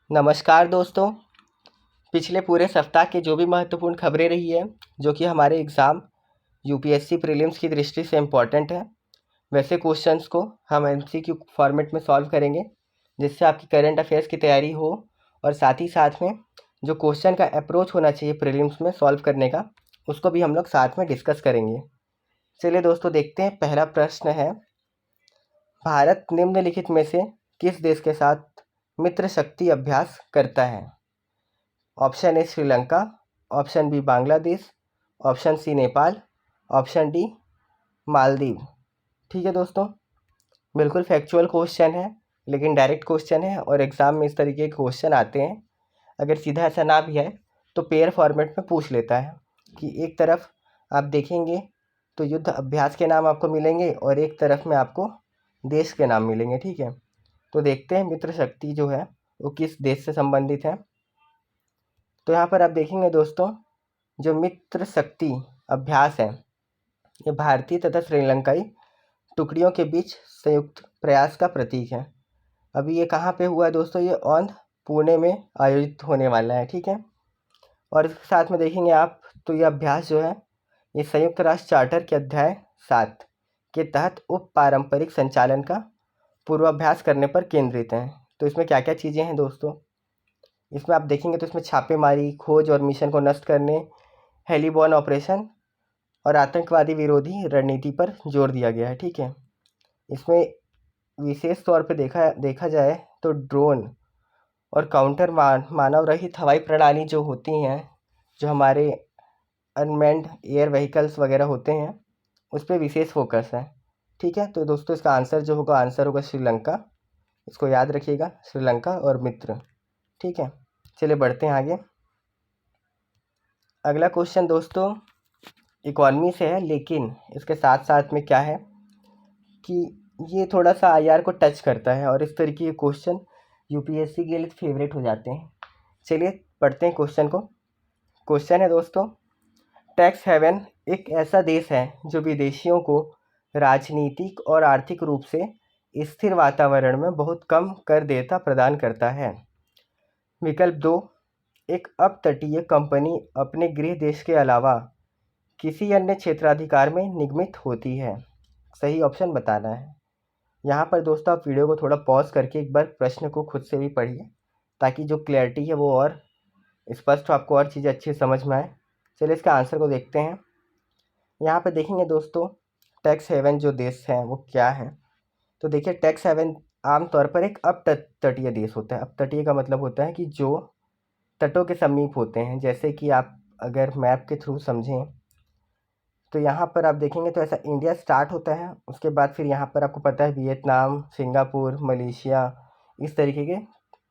नमस्कार दोस्तों। पिछले पूरे सप्ताह की जो भी महत्वपूर्ण खबरें रही है जो कि हमारे एग्ज़ाम यूपीएससी प्रीलिम्स की दृष्टि से इम्पॉर्टेंट है, वैसे क्वेश्चंस को हम एमसीक्यू फॉर्मेट में सॉल्व करेंगे, जिससे आपकी करंट अफेयर्स की तैयारी हो और साथ ही साथ में जो क्वेश्चन का अप्रोच होना चाहिए प्रीलिम्स में सॉल्व करने का, उसको भी हम लोग साथ में डिस्कस करेंगे। चलिए दोस्तों, देखते हैं। पहला प्रश्न है, भारत निम्नलिखित में से किस देश के साथ मित्र शक्ति अभ्यास करता है? Option A Sri Lanka, option B Bangladesh, option C Nepal, option D Maldives. ठीक है दोस्तों, बिल्कुल फैक्चुअल क्वेश्चन है, लेकिन डायरेक्ट क्वेश्चन है और एग्ज़ाम में इस तरीके के क्वेश्चन आते हैं। अगर सीधा ऐसा ना भी है तो पेयर फॉर्मेट में पूछ लेता है कि एक तरफ आप देखेंगे तो युद्ध अभ्यास के नाम आपको मिलेंगे और एक तरफ में आपको देश के नाम मिलेंगे। ठीक है, तो देखते हैं मित्र शक्ति जो है वो किस देश से संबंधित है। तो यहाँ पर आप देखेंगे दोस्तों, जो मित्र शक्ति अभ्यास है ये भारतीय तथा श्रीलंकाई टुकड़ियों के बीच संयुक्त प्रयास का प्रतीक है। अभी ये कहाँ पे हुआ है दोस्तों? ये ऑन पुणे में आयोजित होने वाला है। ठीक है, और इसके साथ में देखेंगे आप तो ये अभ्यास जो है ये संयुक्त राष्ट्र चार्टर के अध्याय 7 के तहत उप पारंपरिक संचालन का पूर्वाभ्यास करने पर केंद्रित है। तो इसमें क्या क्या चीज़ें हैं दोस्तों? इसमें आप देखेंगे तो इसमें छापेमारी, खोज और मिशन को नष्ट करने, हेलीबॉर्न ऑपरेशन और आतंकवादी विरोधी रणनीति पर जोर दिया गया है। ठीक है, इसमें विशेष तौर पे देखा जाए तो ड्रोन और काउंटर मानव रहित हवाई प्रणाली जो होती हैं, जो हमारे अनमैन्ड एयर व्हीकल्स वगैरह होते हैं, उस पर विशेष फोकस है। ठीक है, तो दोस्तों इसका आंसर होगा श्रीलंका। इसको याद रखिएगा, श्रीलंका और मित्र। ठीक है, चलिए बढ़ते हैं आगे। अगला क्वेश्चन दोस्तों इकॉनमी से है, लेकिन इसके साथ साथ में क्या है कि ये थोड़ा सा आईआर को टच करता है और इस तरीके के क्वेश्चन यूपीएससी के लिए फेवरेट हो जाते हैं। चलिए पढ़ते हैं क्वेश्चन को। क्वेश्चन है दोस्तों, टैक्स हेवन एक ऐसा देश है जो विदेशियों को राजनीतिक और आर्थिक रूप से स्थिर वातावरण में बहुत कम कर देयता प्रदान करता है। विकल्प 2, एक अपतटीय कंपनी अपने गृह देश के अलावा किसी अन्य क्षेत्राधिकार में निगमित होती है। सही ऑप्शन बताना है। यहाँ पर दोस्तों आप वीडियो को थोड़ा पॉज करके एक बार प्रश्न को खुद से भी पढ़िए, ताकि जो क्लैरिटी है वो और स्पष्ट हो, आपको और चीज़ें अच्छी समझ में आए। चलिए इसका आंसर को देखते हैं। यहाँ पे देखेंगे दोस्तों, टैक्स हेवन जो देश है वो क्या है। तो देखिए, टैक्स हेवन आमतौर पर एक अपतटीय देश होता है। अपतटीय का मतलब होता है कि जो तटों के समीप होते हैं। जैसे कि आप अगर मैप के थ्रू समझें तो यहाँ पर आप देखेंगे तो ऐसा इंडिया स्टार्ट होता है, उसके बाद फिर यहाँ पर आपको पता है वियतनाम, सिंगापुर, मलेशिया, इस तरीके के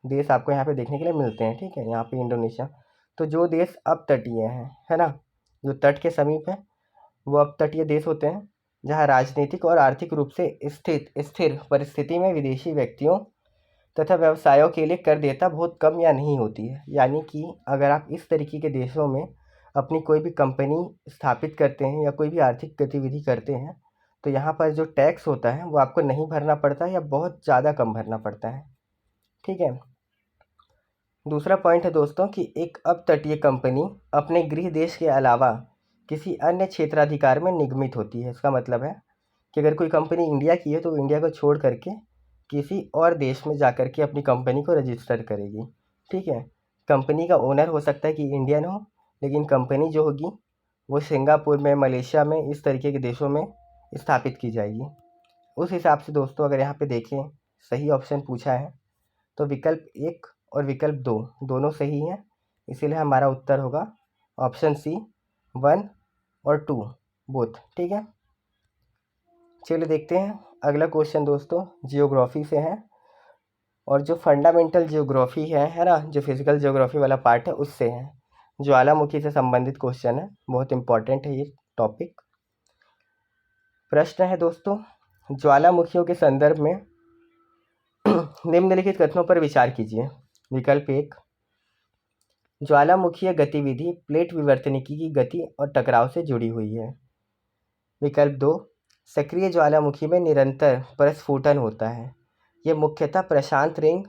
देश आपको यहाँ पे देखने के लिए मिलते हैं। ठीक है, यहाँ पे इंडोनेशिया। तो जो देश अपतटीय हैं, है ना, जो तट के समीप है, वो अपतटीय देश होते हैं जहाँ राजनीतिक और आर्थिक रूप से स्थिर परिस्थिति में विदेशी व्यक्तियों तथा व्यवसायों के लिए कर देयता बहुत कम या नहीं होती है। यानी कि अगर आप इस तरीके के देशों में अपनी कोई भी कंपनी स्थापित करते हैं या कोई भी आर्थिक गतिविधि करते हैं, तो यहाँ पर जो टैक्स होता है वो आपको नहीं भरना पड़ता या बहुत ज़्यादा कम भरना पड़ता है। ठीक है, दूसरा पॉइंट है दोस्तों कि एक अपतटीय कंपनी अपने गृह देश के अलावा किसी अन्य क्षेत्राधिकार में निगमित होती है। इसका मतलब है कि अगर कोई कंपनी इंडिया की है तो इंडिया को छोड़ करके किसी और देश में जा कर के अपनी कंपनी को रजिस्टर करेगी। ठीक है, कंपनी का ओनर हो सकता है कि इंडियन हो, लेकिन कंपनी जो होगी वो सिंगापुर में, मलेशिया में, इस तरीके के देशों में स्थापित की जाएगी। उस हिसाब से दोस्तों अगर यहाँ पे देखें, सही ऑप्शन पूछा है तो विकल्प 1 और विकल्प 2 दोनों सही हैं। इसीलिए हमारा उत्तर होगा ऑप्शन सी, 1 और 2 बोथ। ठीक है, चलिए देखते हैं अगला क्वेश्चन दोस्तों, जियोग्राफी से है और जो फंडामेंटल जियोग्राफी है ना, जो फिजिकल जियोग्राफी वाला पार्ट है उससे है। ज्वालामुखी से संबंधित क्वेश्चन है, बहुत इंपॉर्टेंट है ये टॉपिक। प्रश्न है दोस्तों, ज्वालामुखियों के संदर्भ में निम्नलिखित कथनों पर विचार कीजिए। विकल्प 1, ज्वालामुखीय गतिविधि प्लेट विवर्तनिकी की गति और टकराव से जुड़ी हुई है। विकल्प 2, सक्रिय ज्वालामुखी में निरंतर प्रस्फुटन होता है। यह मुख्यतः प्रशांत रिंग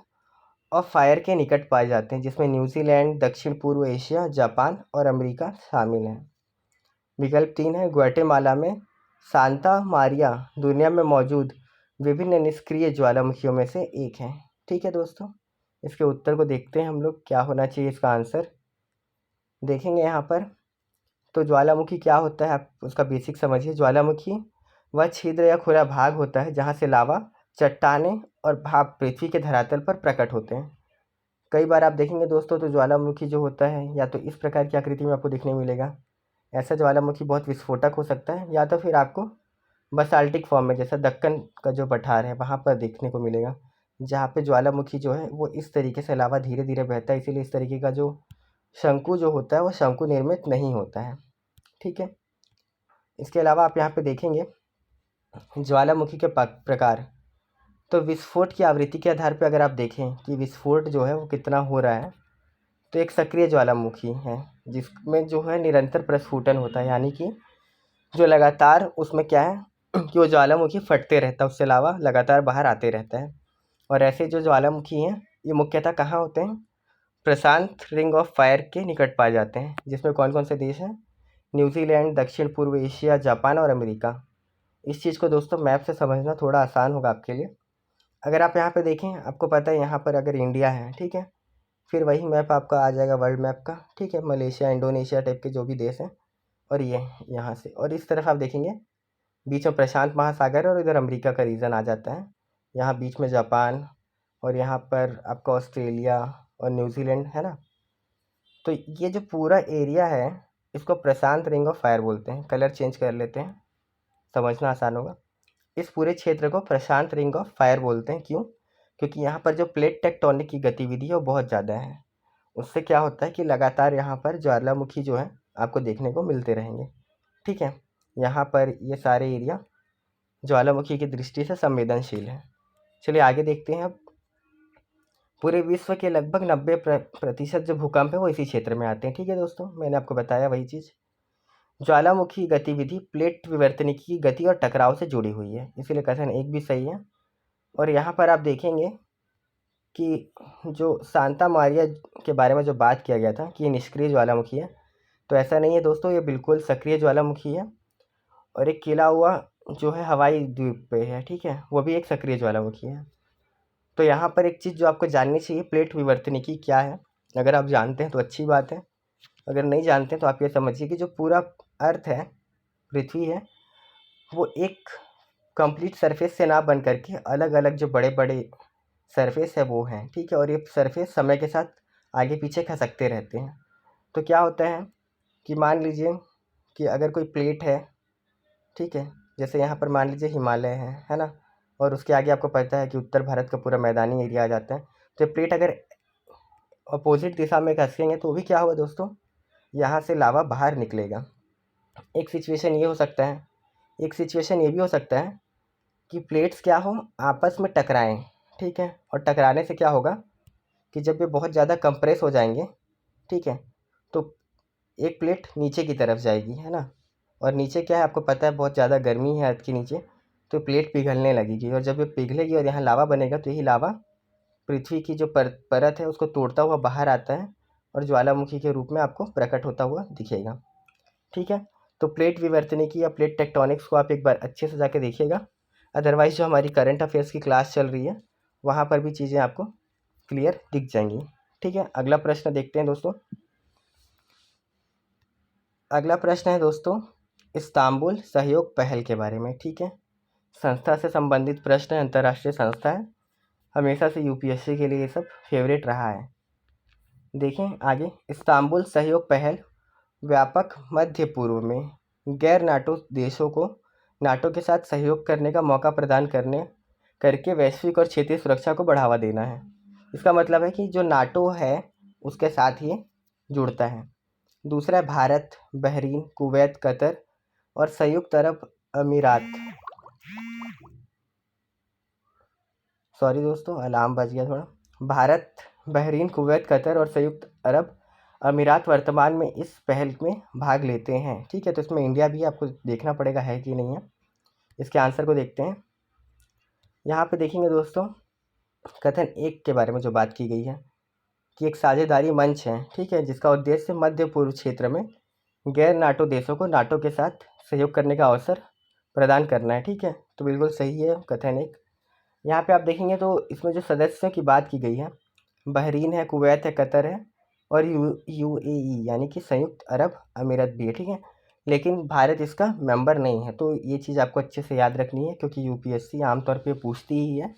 ऑफ फायर के निकट पाए जाते हैं, जिसमें न्यूजीलैंड, दक्षिण पूर्व एशिया, जापान और अमेरिका शामिल हैं। विकल्प 3 है ग्वाटेमाला में सांता मारिया दुनिया में मौजूद विभिन्न निष्क्रिय ज्वालामुखियों में से एक है। ठीक है दोस्तों, इसके उत्तर को देखते हैं हम लोग, क्या होना चाहिए इसका आंसर। देखेंगे यहाँ पर, तो ज्वालामुखी क्या होता है आप उसका बेसिक समझिए। ज्वालामुखी वह छिद्र या खुला भाग होता है जहाँ से लावा, चट्टानें और भाप पृथ्वी के धरातल पर प्रकट होते हैं। कई बार आप देखेंगे दोस्तों, तो ज्वालामुखी जो होता है या तो इस प्रकार की आकृति में आपको देखने मिलेगा, ऐसा ज्वालामुखी बहुत विस्फोटक हो सकता है, या तो फिर आपको बसाल्टिक फॉर्म में, जैसा दक्कन का जो पठार है वहाँ पर देखने को मिलेगा, जहाँ पे ज्वालामुखी जो है वो इस तरीके से लावा धीरे धीरे बहता है, इसीलिए इस तरीके का जो शंकु जो होता है वो शंकु निर्मित नहीं होता है। ठीक है, इसके अलावा आप यहाँ पे देखेंगे ज्वालामुखी के प्रकार, तो विस्फोट की आवृत्ति के आधार पर अगर आप देखें कि विस्फोट जो है वो कितना हो रहा है, तो एक सक्रिय ज्वालामुखी है जिसमें जो है निरंतर प्रस्फुटन होता है, यानी कि जो लगातार उसमें क्या है कि वो ज्वालामुखी फटते रहता है, उससे अलावा लगातार बाहर आते रहता है। और ऐसे जो ज्वालामुखी हैं ये मुख्यतः कहाँ होते हैं, प्रशांत रिंग ऑफ फायर के निकट पाए जाते हैं, जिसमें कौन कौन से देश हैं, न्यूजीलैंड, दक्षिण पूर्व एशिया, जापान और अमेरिका। इस चीज़ को दोस्तों मैप से समझना थोड़ा आसान होगा आपके लिए। अगर आप यहाँ पे देखें, आपको पता है यहाँ पर अगर इंडिया है, ठीक है, फिर वही मैप आपका आ जाएगा वर्ल्ड मैप का, ठीक है, मलेशिया, इंडोनेशिया टाइप के जो भी देश हैं, और ये यहाँ से, और इस तरफ आप देखेंगे बीच में प्रशांत महासागर और इधर अमेरिका का रीजन आ जाता है, यहाँ बीच में जापान, और यहाँ पर आपका ऑस्ट्रेलिया और न्यूजीलैंड है ना। तो ये जो पूरा एरिया है इसको प्रशांत रिंग ऑफ फायर बोलते हैं। कलर चेंज कर लेते हैं, समझना आसान होगा। इस पूरे क्षेत्र को प्रशांत रिंग ऑफ फायर बोलते हैं। क्यों? क्योंकि यहाँ पर जो प्लेट टेक्टोनिक की गतिविधि है वो बहुत ज़्यादा है। उससे क्या होता है कि लगातार यहाँ पर ज्वालामुखी जो है आपको देखने को मिलते रहेंगे। ठीक है, यहाँ पर ये सारे एरिया ज्वालामुखी की दृष्टि से संवेदनशील है। चलिए आगे देखते हैं। अब पूरे विश्व के लगभग 90% जो भूकंप है वो इसी क्षेत्र में आते हैं। ठीक है दोस्तों, मैंने आपको बताया वही चीज़। ज्वालामुखी गतिविधि प्लेट विवर्तनिकी की गति और टकराव से जुड़ी हुई है, इसीलिए कथन 1 भी सही है। और यहाँ पर आप देखेंगे कि जो सांता मारिया के बारे में जो बात किया गया था कि ये निष्क्रिय ज्वालामुखी है, तो ऐसा नहीं है दोस्तों, ये बिल्कुल सक्रिय ज्वालामुखी है। और एक खिला हुआ जो है हवाई द्वीप पे है, ठीक है, वो भी एक सक्रिय ज्वालामुखी है। तो यहाँ पर एक चीज़ जो आपको जाननी चाहिए, प्लेट विवर्तनिकी क्या है। अगर आप जानते हैं तो अच्छी बात है, अगर नहीं जानते हैं तो आप ये समझिए कि जो पूरा अर्थ है, पृथ्वी है, वो एक कंप्लीट सरफेस से ना बन करके अलग अलग जो बड़े बड़े सरफेस है वो हैं। ठीक है, और ये सरफेस समय के साथ आगे पीछे खसकते रहते हैं। तो क्या होता है कि मान लीजिए कि अगर कोई प्लेट है, ठीक है, जैसे यहाँ पर मान लीजिए हिमालय है ना, और उसके आगे आपको पता है कि उत्तर भारत का पूरा मैदानी एरिया आ जाता है। तो प्लेट अगर अपोजिट दिशा में खसकेंगे तो भी क्या होगा दोस्तों, यहाँ से लावा बाहर निकलेगा। एक सिचुएशन ये हो सकता है, एक सिचुएशन ये भी हो सकता है कि प्लेट्स क्या हो, आपस में टकराएं। ठीक है, और टकराने से क्या होगा कि जब ये बहुत ज़्यादा कंप्रेस हो जाएंगे, ठीक है, तो एक प्लेट नीचे की तरफ जाएगी, है ना, और नीचे क्या है आपको पता है बहुत ज़्यादा गर्मी है अर्थ के नीचे, तो प्लेट पिघलने लगेगी, और जब ये पिघलेगी और यहाँ लावा बनेगा तो यही लावा पृथ्वी की जो परत है उसको तोड़ता हुआ बाहर आता है और ज्वालामुखी के रूप में आपको प्रकट होता हुआ दिखेगा। ठीक है, तो प्लेट विवर्तनिकी या प्लेट टेक्टोनिक्स को आप एक बार अच्छे से जाके देखिएगा, अदरवाइज़ जो हमारी करंट अफेयर्स की क्लास चल रही है वहाँ पर भी चीज़ें आपको क्लियर दिख जाएंगी। ठीक है, अगला प्रश्न देखते हैं दोस्तों। अगला प्रश्न है दोस्तों इस्तांबुल सहयोग पहल के बारे में। ठीक है, संस्था से संबंधित प्रश्न है, अंतर्राष्ट्रीय संस्था है, हमेशा से यूपीएससी के लिए ये सब फेवरेट रहा है। देखें आगे, इस्तांबुल सहयोग पहल व्यापक मध्य पूर्व में गैर नाटो देशों को नाटो के साथ सहयोग करने का मौका प्रदान करके वैश्विक और क्षेत्रीय सुरक्षा को बढ़ावा देना है। इसका मतलब है कि जो नाटो है उसके साथ ही जुड़ता है। दूसरा है भारत, बहरीन, कुवैत, कतर और संयुक्त अरब अमीरात। सॉरी दोस्तों, अलार्म बज गया थोड़ा। भारत, बहरीन, कुवैत, कतर और संयुक्त अरब अमीरात वर्तमान में इस पहल में भाग लेते हैं। ठीक है, तो इसमें इंडिया भी आपको देखना पड़ेगा है कि नहीं है। इसके आंसर को देखते हैं। यहाँ पे देखेंगे दोस्तों, कथन एक के बारे में जो बात की गई है कि एक साझेदारी मंच है, ठीक है, जिसका उद्देश्य मध्य पूर्व क्षेत्र में गैर नाटो देशों को नाटो के साथ सहयोग करने का अवसर प्रदान करना है, ठीक है। तो बिल्कुल सही है कथन एक। यहाँ पे आप देखेंगे तो इसमें जो सदस्यों की बात की गई है, बहरीन है, कुवैत है, कतर है और यूएई यानी कि संयुक्त अरब अमीरात भी है, ठीक है। लेकिन भारत इसका मेंबर नहीं है। तो ये चीज़ आपको अच्छे से याद रखनी है, क्योंकि यूपीएससी आमतौर पे पूछती ही है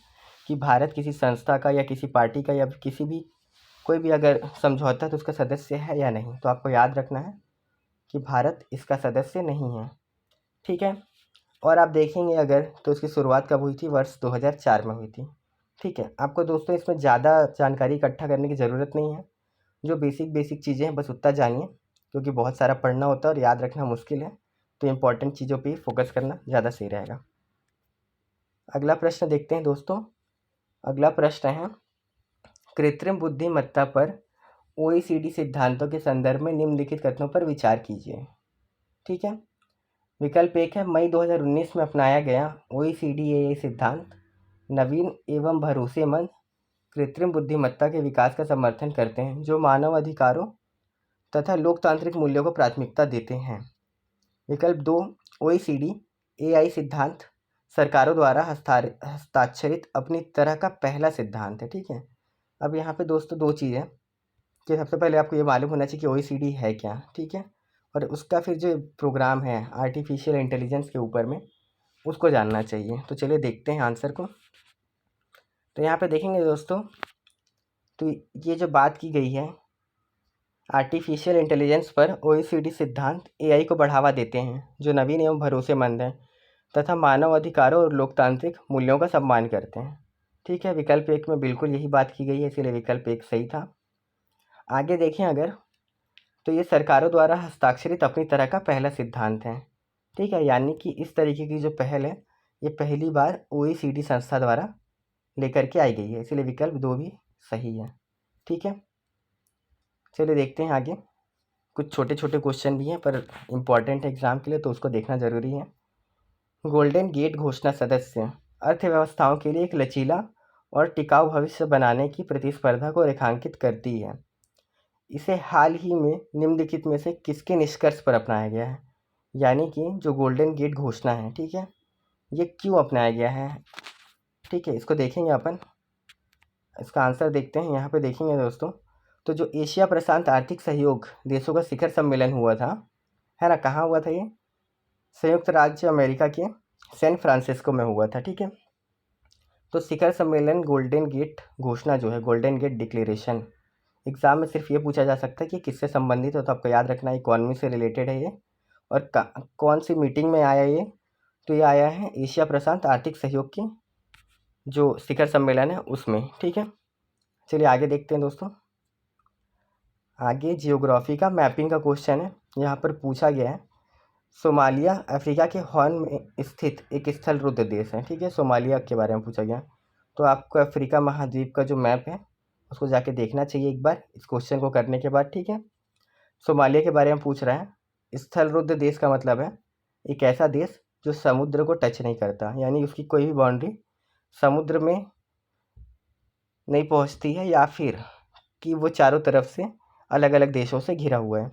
कि भारत किसी संस्था का या किसी पार्टी का या किसी भी कोई भी अगर समझौता है तो उसका सदस्य है या नहीं। तो आपको याद रखना है कि भारत इसका सदस्य नहीं है, ठीक है। और आप देखेंगे अगर तो इसकी शुरुआत कब हुई थी, वर्ष 2004 में हुई थी, ठीक है। आपको दोस्तों इसमें ज़्यादा जानकारी इकट्ठा करने की ज़रूरत नहीं है, जो बेसिक बेसिक चीज़ें हैं बस उतना जानिए, क्योंकि बहुत सारा पढ़ना होता है और याद रखना मुश्किल है। तो इम्पॉर्टेंट चीज़ों पे फोकस करना ज़्यादा सही रहेगा। अगला प्रश्न देखते हैं दोस्तों। अगला प्रश्न है, कृत्रिम बुद्धिमत्ता पर ओईसीडी सिद्धांतों के संदर्भ में निम्नलिखित कथनों पर विचार कीजिए, ठीक है। विकल्प एक है, मई 2019 में अपनाया गया ओईसीडी ये सिद्धांत नवीन एवं भरोसेमंद कृत्रिम बुद्धिमत्ता के विकास का समर्थन करते हैं जो मानव अधिकारों तथा लोकतांत्रिक मूल्यों को प्राथमिकता देते हैं। विकल्प दो, ओईसीडी एआई सिद्धांत सरकारों द्वारा हस्ताक्षरित अपनी तरह का पहला सिद्धांत है, ठीक है। अब यहाँ पे दोस्तों दो चीज़ है कि सबसे पहले आपको ये मालूम होना चाहिए कि ओईसीडी है क्या, ठीक है। और उसका फिर जो प्रोग्राम है आर्टिफिशियल इंटेलिजेंस के ऊपर में, उसको जानना चाहिए। तो चलिए देखते हैं आंसर को। तो यहाँ पे देखेंगे दोस्तों, तो ये जो बात की गई है आर्टिफिशियल इंटेलिजेंस पर ओईसीडी सिद्धांत एआई को बढ़ावा देते हैं जो नवीन एवं भरोसेमंद हैं तथा मानव अधिकारों और लोकतांत्रिक मूल्यों का सम्मान करते हैं, ठीक है। विकल्प एक में बिल्कुल यही बात की गई है, इसीलिए विकल्प एक सही था। आगे देखें अगर, तो ये सरकारों द्वारा हस्ताक्षरित अपनी तरह का पहला सिद्धांत है, ठीक है। यानी कि इस तरीके की जो पहल है ये पहली बार ओईसीडी संस्था द्वारा लेकर के आई गई है, इसलिए विकल्प दो भी सही है, ठीक है। चलिए देखते हैं आगे। कुछ छोटे छोटे क्वेश्चन भी हैं पर इम्पॉर्टेंट है एग्ज़ाम के लिए, तो उसको देखना ज़रूरी है। गोल्डन गेट घोषणा सदस्य अर्थव्यवस्थाओं के लिए एक लचीला और टिकाऊ भविष्य बनाने की प्रतिस्पर्धा को रेखांकित करती है। इसे हाल ही में निम्नलिखित में से किसके निष्कर्ष पर अपनाया गया है। यानी कि जो गोल्डन गेट घोषणा है, ठीक है, ये क्यों अपनाया गया है, ठीक है। इसको देखेंगे अपन, इसका आंसर देखते हैं। यहाँ पे देखेंगे दोस्तों, तो जो एशिया प्रशांत आर्थिक सहयोग देशों का शिखर सम्मेलन हुआ था, है ना, कहाँ हुआ था ये, संयुक्त राज्य अमेरिका के सैन फ्रांसिस्को में हुआ था, ठीक है। तो शिखर सम्मेलन गोल्डन गेट घोषणा जो है, गोल्डन गेट डिक्लेरेशन, एग्ज़ाम में सिर्फ ये पूछा जा सकता है कि किससे संबंधित हो। तो आपको याद रखना है इकोनॉमी से रिलेटेड है ये, और कौन सी मीटिंग में आया ये, तो ये आया है एशिया प्रशांत आर्थिक सहयोग की जो शिखर सम्मेलन है उसमें, ठीक है। चलिए आगे देखते हैं दोस्तों। आगे जियोग्राफी का मैपिंग का क्वेश्चन है, यहाँ पर पूछा गया है सोमालिया अफ्रीका के हॉर्न में स्थित एक स्थलरुद्ध देश है, ठीक है। सोमालिया के बारे में पूछा गया, तो आपको अफ्रीका महाद्वीप का जो मैप है उसको जाके देखना चाहिए एक बार इस क्वेश्चन को करने के बाद, ठीक है। सोमालिया के बारे में पूछ रहा है। स्थलरुद्ध देश का मतलब है एक ऐसा देश जो समुद्र को टच नहीं करता, यानी उसकी कोई भी बाउंड्री समुद्र में नहीं पहुंचती है, या फिर कि वो चारों तरफ से अलग अलग देशों से घिरा हुआ है।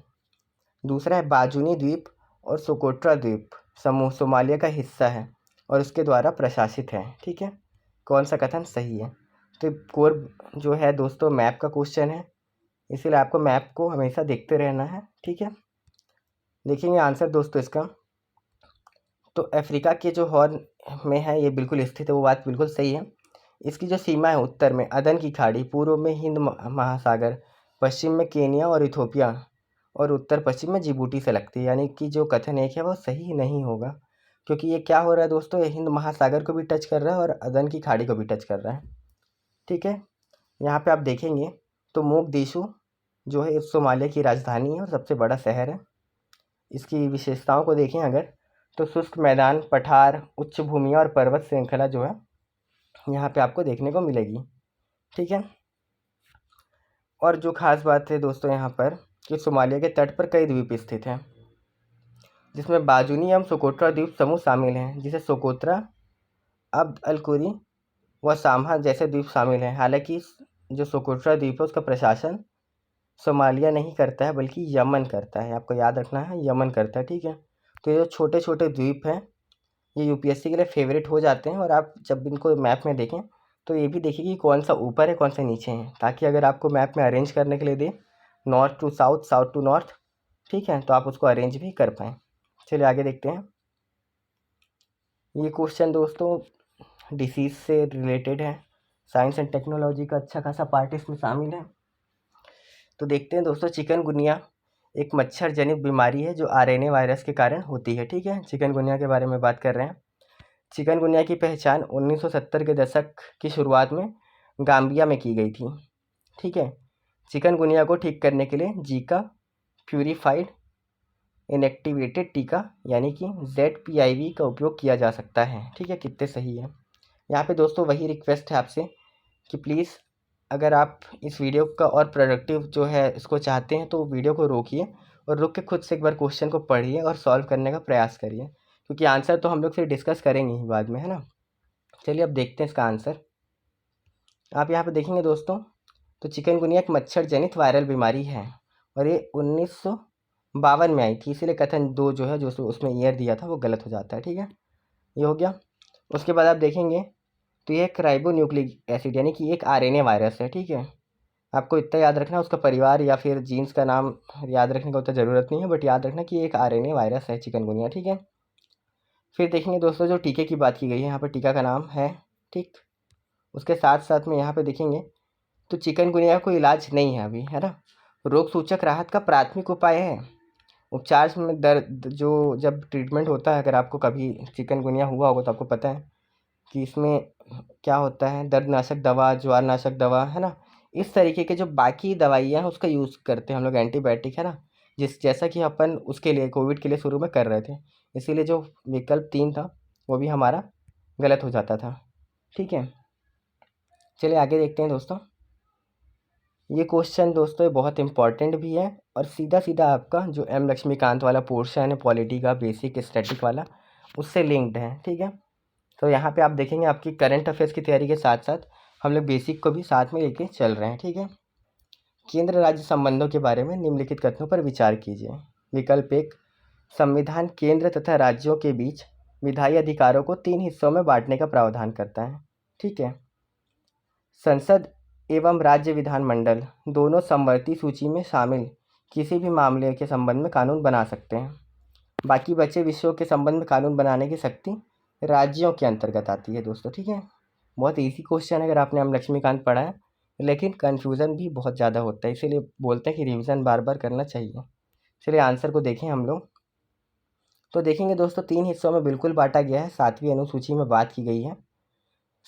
दूसरा है बाजुनी द्वीप और सोकोट्रा द्वीप समूह सोमालिया का हिस्सा है और उसके द्वारा प्रशासित है, ठीक है। कौन सा कथन सही है। तो कोर जो है दोस्तों मैप का क्वेश्चन है, इसीलिए आपको मैप को हमेशा देखते रहना है, ठीक है। देखेंगे आंसर दोस्तों इसका, तो अफ्रीका के जो हॉर्न में है ये बिल्कुल स्थित है, वो बात बिल्कुल सही है। इसकी जो सीमा है उत्तर में अदन की खाड़ी, पूर्व में हिंद महासागर, पश्चिम में केनिया और इथोपिया और उत्तर पश्चिम में जिबूटी से लगती है। यानी कि जो कथन एक है वो सही नहीं होगा, क्योंकि ये क्या हो रहा है दोस्तों, ये हिंद महासागर को भी टच कर रहा है और अदन की खाड़ी को भी टच कर रहा है, ठीक है। यहाँ पे आप देखेंगे तो मोगदीशु जो है सोमालिया की राजधानी है और सबसे बड़ा शहर है। इसकी विशेषताओं को देखें अगर, तो शुष्क मैदान, पठार, उच्च भूमियाँ और पर्वत श्रृंखला जो है यहाँ पे आपको देखने को मिलेगी, ठीक है। और जो खास बात है दोस्तों यहाँ पर कि सोमालिया के तट पर कई द्वीप स्थित हैं, जिसमें बाजुनी एवं सोकोट्रा द्वीप समूह शामिल हैं, जिसे सोकोत्रा, अब्द अल कुरी, व साम्हा जैसे द्वीप शामिल हैं। हालांकि जो सोकोट्रा द्वीप है उसका प्रशासन सोमालिया नहीं करता है बल्कि यमन करता है, आपको याद रखना है, यमन करता है, ठीक है। तो ये जो छोटे छोटे द्वीप हैं ये यूपीएससी के लिए फेवरेट हो जाते हैं, और आप जब इनको मैप में देखें तो ये भी देखिए कि कौन सा ऊपर है कौन सा नीचे है, ताकि अगर आपको मैप में अरेंज करने के लिए the north to south, south to north, ठीक है, तो आप उसको अरेंज भी कर पाएँ। चलिए आगे देखते हैं। ये क्वेश्चन दोस्तों डिसीज़ से रिलेटेड है, साइंस एंड टेक्नोलॉजी का अच्छा खासा पार्ट इसमें शामिल है। तो देखते हैं दोस्तों, चिकनगुनिया एक मच्छर जनित बीमारी है जो आरएनए वायरस के कारण होती है, ठीक है। चिकनगुनिया के बारे में बात कर रहे हैं। चिकनगुनिया की पहचान 1970 के दशक की शुरुआत में गाम्बिया में की गई थी, ठीक है। चिकनगुनिया को ठीक करने के लिए जीका प्यूरिफाइड इनएक्टिवेटेड टीका यानी कि ZPIV का उपयोग किया जा सकता है, ठीक है। कितने सही है। यहाँ पे दोस्तों वही रिक्वेस्ट है आपसे कि प्लीज़ अगर आप इस वीडियो का और प्रोडक्टिव जो है इसको चाहते हैं तो वीडियो को रोकिए और रुक के खुद से एक बार क्वेश्चन को पढ़िए और सॉल्व करने का प्रयास करिए, क्योंकि आंसर तो हम लोग फिर डिस्कस करेंगे ही बाद में, है ना। चलिए अब देखते हैं इसका आंसर। आप यहाँ पे देखेंगे दोस्तों, तो चिकनगुनिया एक मच्छर जनित वायरल बीमारी है और ये 1952 में आई थी, इसीलिए कथन 2 जो है जो उसमें ईयर दिया था वो गलत हो जाता है, ठीक है। ये हो गया। उसके बाद आप देखेंगे तो ये एक राइबोन्यूक्लिक एसिड यानी कि एक आरएनए वायरस है, ठीक है। आपको इतना याद रखना, उसका परिवार या फिर जीन्स का नाम याद रखने का उतना ज़रूरत नहीं है, बट याद रखना कि एक आरएनए वायरस है चिकनगुनिया, ठीक है। फिर देखेंगे दोस्तों जो टीके की बात की गई है, यहाँ पर टीका का नाम है, ठीक। उसके साथ साथ में यहाँ पे देखेंगे तो चिकनगुनिया का कोई इलाज नहीं है अभी, है ना। रोग सूचक राहत का प्राथमिक उपाय है। उपचार में दर्द जो जब ट्रीटमेंट होता है, अगर आपको कभी चिकनगुनिया हुआ होगा तो आपको पता है कि इसमें क्या होता है, दर्दनाशक दवा, ज्वारनाशक दवा, है ना। इस तरीके के जो बाकी दवाइयाँ हैं उसका यूज़ करते हैं हम लोग, एंटीबायोटिक, है ना, जैसा कि अपन उसके लिए कोविड के लिए शुरू में कर रहे थे। इसीलिए जो विकल्प 3 था वो भी हमारा गलत हो जाता था, ठीक है। चलिए आगे देखते हैं दोस्तों। ये क्वेश्चन दोस्तों बहुत इंपॉर्टेंट भी है और सीधा सीधा आपका जो एम लक्ष्मीकांत वाला पोर्शन है पॉलिटी का बेसिक स्टैटिक वाला उससे लिंक्ड है, ठीक है। तो यहाँ पे आप देखेंगे आपकी करंट अफेयर्स की तैयारी के साथ साथ हम लोग बेसिक को भी साथ में लेके चल रहे हैं, ठीक है। केंद्र राज्य संबंधों के बारे में निम्नलिखित कथनों पर विचार कीजिए। विकल्प 1, संविधान केंद्र तथा राज्यों के बीच विधायी अधिकारों को 3 हिस्सों में बांटने का प्रावधान करता है, ठीक है। संसद एवं राज्य विधानमंडल दोनों समवर्ती सूची में शामिल किसी भी मामले के संबंध में कानून बना सकते हैं। बाकी बचे विषयों के संबंध में कानून बनाने की शक्ति राज्यों के अंतर्गत आती है दोस्तों, ठीक है। बहुत इजी क्वेश्चन है अगर आपने हम लक्ष्मीकांत पढ़ा है, लेकिन कन्फ्यूज़न भी बहुत ज़्यादा होता है, इसीलिए बोलते हैं कि रिवीजन बार बार करना चाहिए। चलिए आंसर को देखें हम लोग। तो देखेंगे दोस्तों 3 हिस्सों में बिल्कुल बांटा गया है, 7वीं अनुसूची में बात की गई है,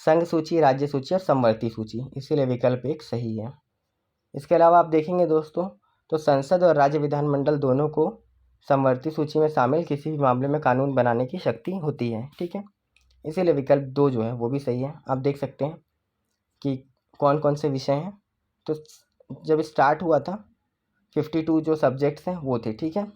संघ सूची, राज्य सूची और समवर्ती सूची, इसीलिए विकल्प 1 सही है। इसके अलावा आप देखेंगे दोस्तों तो संसद और राज्य विधानमंडल दोनों को समवर्ती सूची में शामिल किसी भी मामले में कानून बनाने की शक्ति होती है, ठीक है। इसीलिए विकल्प 2 जो है वो भी सही है। आप देख सकते हैं कि कौन कौन से विषय हैं। तो जब स्टार्ट हुआ था 52 जो सब्जेक्ट्स हैं वो थे, ठीक है।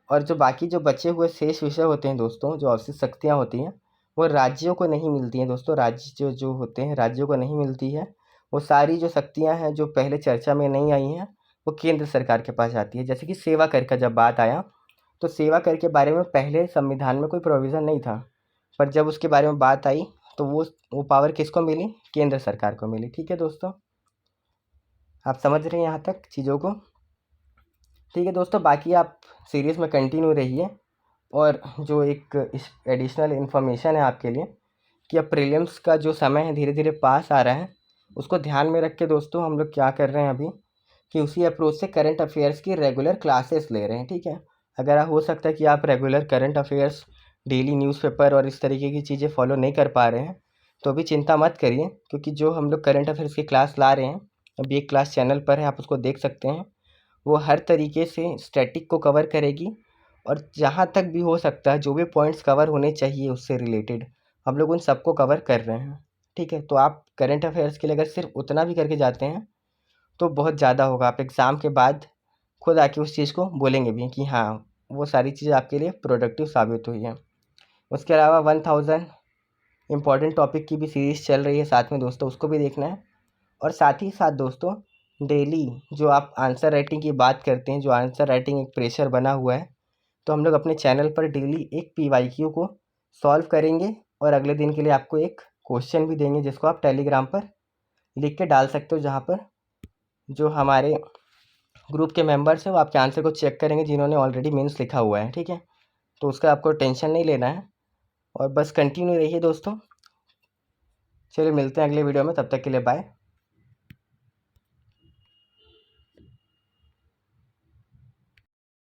और जो बाकी जो बचे हुए शेष विषय होते हैं दोस्तों, जो अवशिष्ट शक्तियाँ होती हैं वो राज्यों को नहीं मिलती हैं दोस्तों। राज्य जो होते हैं राज्यों को नहीं मिलती है। वो सारी जो शक्तियाँ हैं जो पहले चर्चा में नहीं आई हैं वो केंद्र सरकार के पास आती है। जैसे कि सेवा कर का जब बात आया तो सेवा कर के बारे में पहले संविधान में कोई प्रोविज़न नहीं था, पर जब उसके बारे में बात आई तो वो पावर किसको मिली, केंद्र सरकार को मिली, ठीक है दोस्तों। आप समझ रहे हैं यहाँ तक चीज़ों को, ठीक है दोस्तों। बाकी आप सीरीज़ में कंटिन्यू रहिए। और जो एक एडिशनल इन्फॉर्मेशन है आपके लिए कि अब प्रीलिम्स का जो समय है धीरे धीरे पास आ रहा है, उसको ध्यान में रख के दोस्तों हम लोग क्या कर रहे हैं अभी कि उसी अप्रोच से करंट अफेयर्स की रेगुलर क्लासेस ले रहे हैं, ठीक है। अगर हो सकता है कि आप regular current affairs, daily newspaper और इस तरीके की चीज़ें फॉलो नहीं कर पा रहे हैं तो भी चिंता मत करिए, क्योंकि जो हम लोग करंट अफेयर्स की क्लास ला रहे हैं अभी एक क्लास चैनल पर है, आप उसको देख सकते हैं। वो हर तरीके से स्टैटिक को कवर करेगी और जहाँ तक भी हो सकता है जो भी पॉइंट्स कवर होने चाहिए उससे रिलेटेड हम लोग उन सबको कवर कर रहे हैं, ठीक है। तो आप करंट अफेयर्स के लिए अगर सिर्फ उतना भी करके जाते हैं तो बहुत ज़्यादा होगा। आप एग्ज़ाम के बाद खुद आके उस चीज़ को बोलेंगे भी कि हाँ वो सारी चीज़ें आपके लिए प्रोडक्टिव साबित हुई हैं। उसके अलावा 1000 इम्पॉर्टेंट टॉपिक की भी सीरीज़ चल रही है साथ में दोस्तों, उसको भी देखना है। और साथ ही साथ दोस्तों डेली जो आप आंसर राइटिंग की बात करते हैं, जो आंसर राइटिंग एक प्रेशर बना हुआ है, तो हम लोग अपने चैनल पर डेली एक PYQ को सॉल्व करेंगे और अगले दिन के लिए आपको एक क्वेश्चन भी देंगे जिसको आप टेलीग्राम पर लिख के डाल सकते हो, जहाँ पर जो हमारे ग्रुप के मेंबर्स हैं वो आपके आंसर को चेक करेंगे जिन्होंने ऑलरेडी मीन्स लिखा हुआ है, ठीक है। तो उसका आपको टेंशन नहीं लेना है और बस कंटिन्यू रहिए दोस्तों। चलिए मिलते हैं अगले वीडियो में, तब तक के लिए बाय।